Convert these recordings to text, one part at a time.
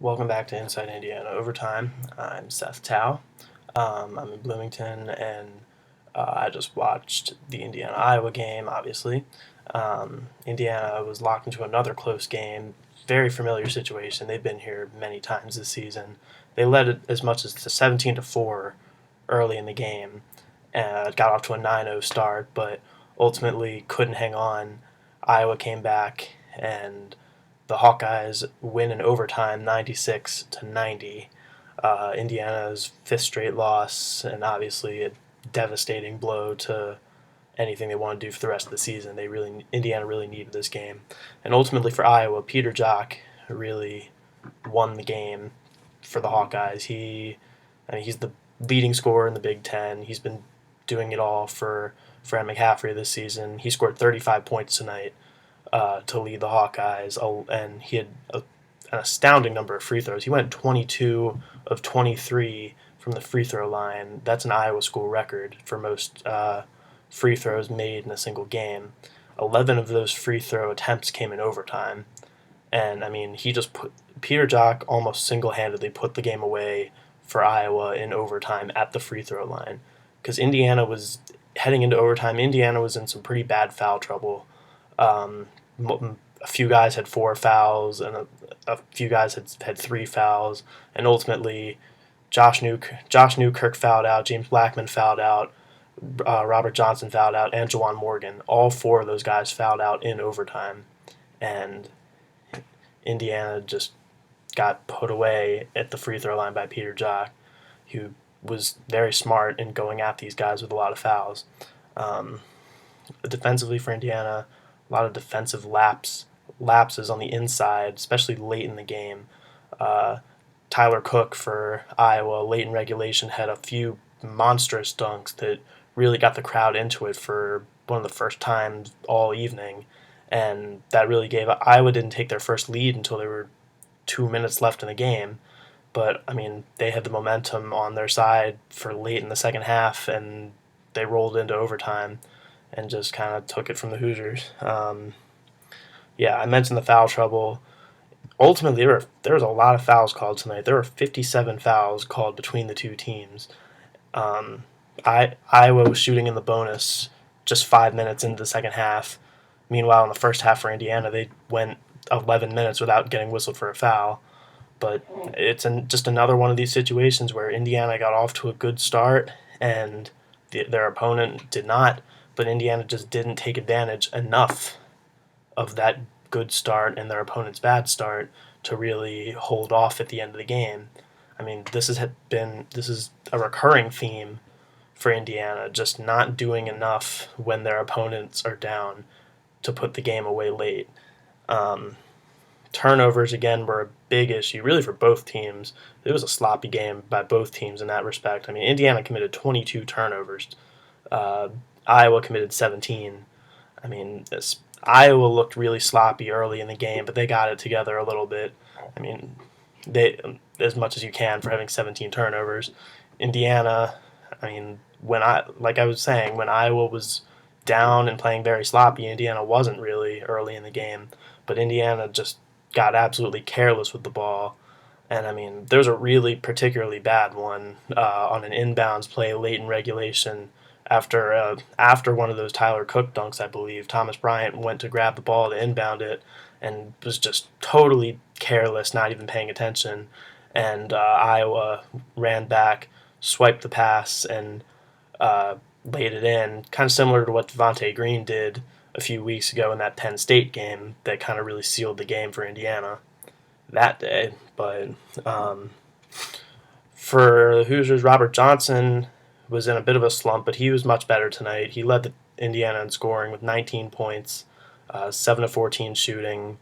Welcome back to Inside Indiana Overtime. I'm Seth Tao. I'm in Bloomington, and I just watched the Indiana-Iowa game, obviously. Indiana was locked into another close game. Very familiar situation. They've been here many times this season. They led it as much as to 17-4 early in the game. Got off to a 9-0 start, but ultimately couldn't hang on. Iowa came back, and the Hawkeyes win in overtime 96-90. Indiana's fifth straight loss, and obviously a devastating blow to anything they want to do for the rest of the season. Indiana really needed this game, and ultimately for Iowa, Peter Jok really won the game for the Hawkeyes. He's the leading scorer in the Big Ten. He's been doing it all for Fran McCaffrey this season. He scored 35 points tonight to lead the Hawkeyes, and he had an astounding number of free throws. He went 22 of 23 from the free throw line. That's an Iowa school record for most free throws made in a single game. 11 of those free throw attempts came in overtime. And, Peter Jok almost single-handedly put the game away for Iowa in overtime at the free throw line. Because heading into overtime, Indiana was in some pretty bad foul trouble. A few guys had 4 fouls, and a few guys had 3 fouls, and ultimately Josh Newkirk fouled out, James Blackman fouled out, Robert Johnson fouled out, and Juwan Morgan. All 4 of those guys fouled out in overtime, and Indiana just got put away at the free throw line by Peter Jok, who was very smart in going at these guys with a lot of fouls. Defensively for Indiana, a lot of defensive lapses on the inside, especially late in the game. Tyler Cook for Iowa, late in regulation, had a few monstrous dunks that really got the crowd into it for one of the first times all evening. And that really gave Iowa didn't take their first lead until there were 2 minutes left in the game. But, they had the momentum on their side for late in the second half, and they rolled into overtime and just kind of took it from the Hoosiers. I mentioned the foul trouble. Ultimately, there was a lot of fouls called tonight. There were 57 fouls called between the two teams. Iowa was shooting in the bonus just 5 minutes into the second half. Meanwhile, in the first half for Indiana, they went 11 minutes without getting whistled for a foul. But it's just another one of these situations where Indiana got off to a good start and their opponent did not, but Indiana just didn't take advantage enough of that good start and their opponent's bad start to really hold off at the end of the game. This is a recurring theme for Indiana, just not doing enough when their opponents are down to put the game away late. Turnovers, again, were a big issue, really, for both teams. It was a sloppy game by both teams in that respect. Indiana committed 22 turnovers. Iowa committed 17. Iowa looked really sloppy early in the game, but they got it together a little bit. They as much as you can for having 17 turnovers. Indiana, when Iowa was down and playing very sloppy, Indiana wasn't really early in the game, but Indiana just got absolutely careless with the ball. And there's a really particularly bad one on an inbounds play late in regulation. After one of those Tyler Cook dunks, I believe, Thomas Bryant went to grab the ball to inbound it and was just totally careless, not even paying attention. And Iowa ran back, swiped the pass, and laid it in, kind of similar to what Devontae Green did a few weeks ago in that Penn State game that kind of really sealed the game for Indiana that day. But for the Hoosiers, Robert Johnson was in a bit of a slump, but he was much better tonight. He led the Indiana in scoring with 19 points, 7 of 14 shooting.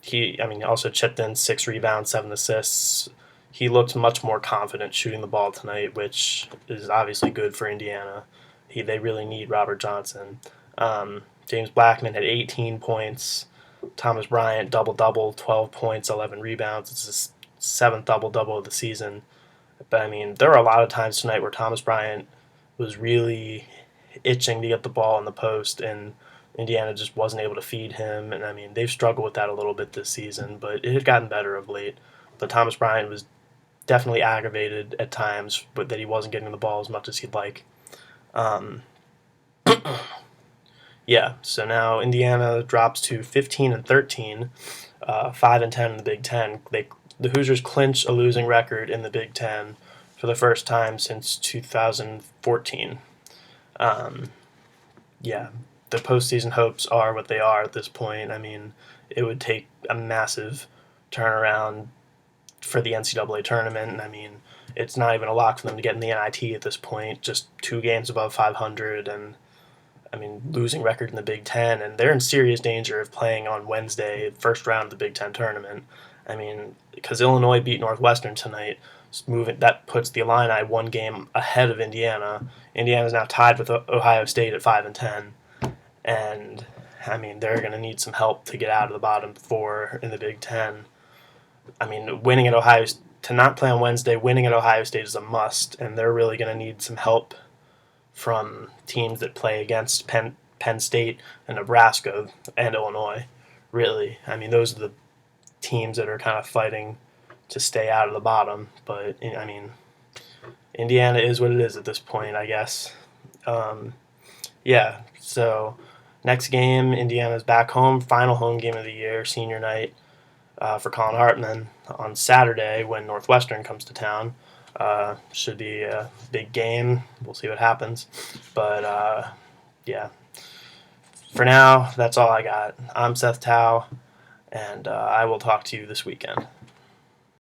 He also chipped in 6 rebounds, 7 assists. He looked much more confident shooting the ball tonight, which is obviously good for Indiana. They really need Robert Johnson. James Blackman had 18 points. Thomas Bryant, double-double, 12 points, 11 rebounds. It's his 7th double-double of the season. But, there were a lot of times tonight where Thomas Bryant was really itching to get the ball in the post, and Indiana just wasn't able to feed him, and I mean they've struggled with that a little bit this season, but it had gotten better of late. But Thomas Bryant was definitely aggravated at times, but that he wasn't getting the ball as much as he'd like. Um, yeah, so now Indiana drops to 15-13, 5-10 in the Big Ten. The Hoosiers clinch a losing record in the Big Ten for the first time since 2014. Um, yeah, the postseason hopes are what they are at this point. I mean, it would take a massive turnaround for the NCAA tournament, and I mean, it's not even a lock for them to get in the NIT at this point. Just 2 games above 500, and I mean, losing record in the Big Ten, and they're in serious danger of playing on Wednesday, first round of the Big Ten tournament. I mean, because Illinois beat Northwestern tonight, that puts the Illini 1 game ahead of Indiana. Indiana's now tied with Ohio State at 5-10, and I mean, they're going to need some help to get out of the bottom four in the Big Ten. I mean, to not play on Wednesday, winning at Ohio State is a must, and they're really going to need some help from teams that play against Penn State and Nebraska and Illinois. Really, I mean, those are the teams that are kind of fighting to stay out of the bottom. But I mean, Indiana is what it is at this point, I guess. Yeah. So next game, Indiana's back home, final home game of the year, senior night for Colin Hartman on Saturday when Northwestern comes to town. Should be a big game. We'll see what happens. But yeah, for now, that's all I got. I'm Seth Tao, and I will talk to you this weekend.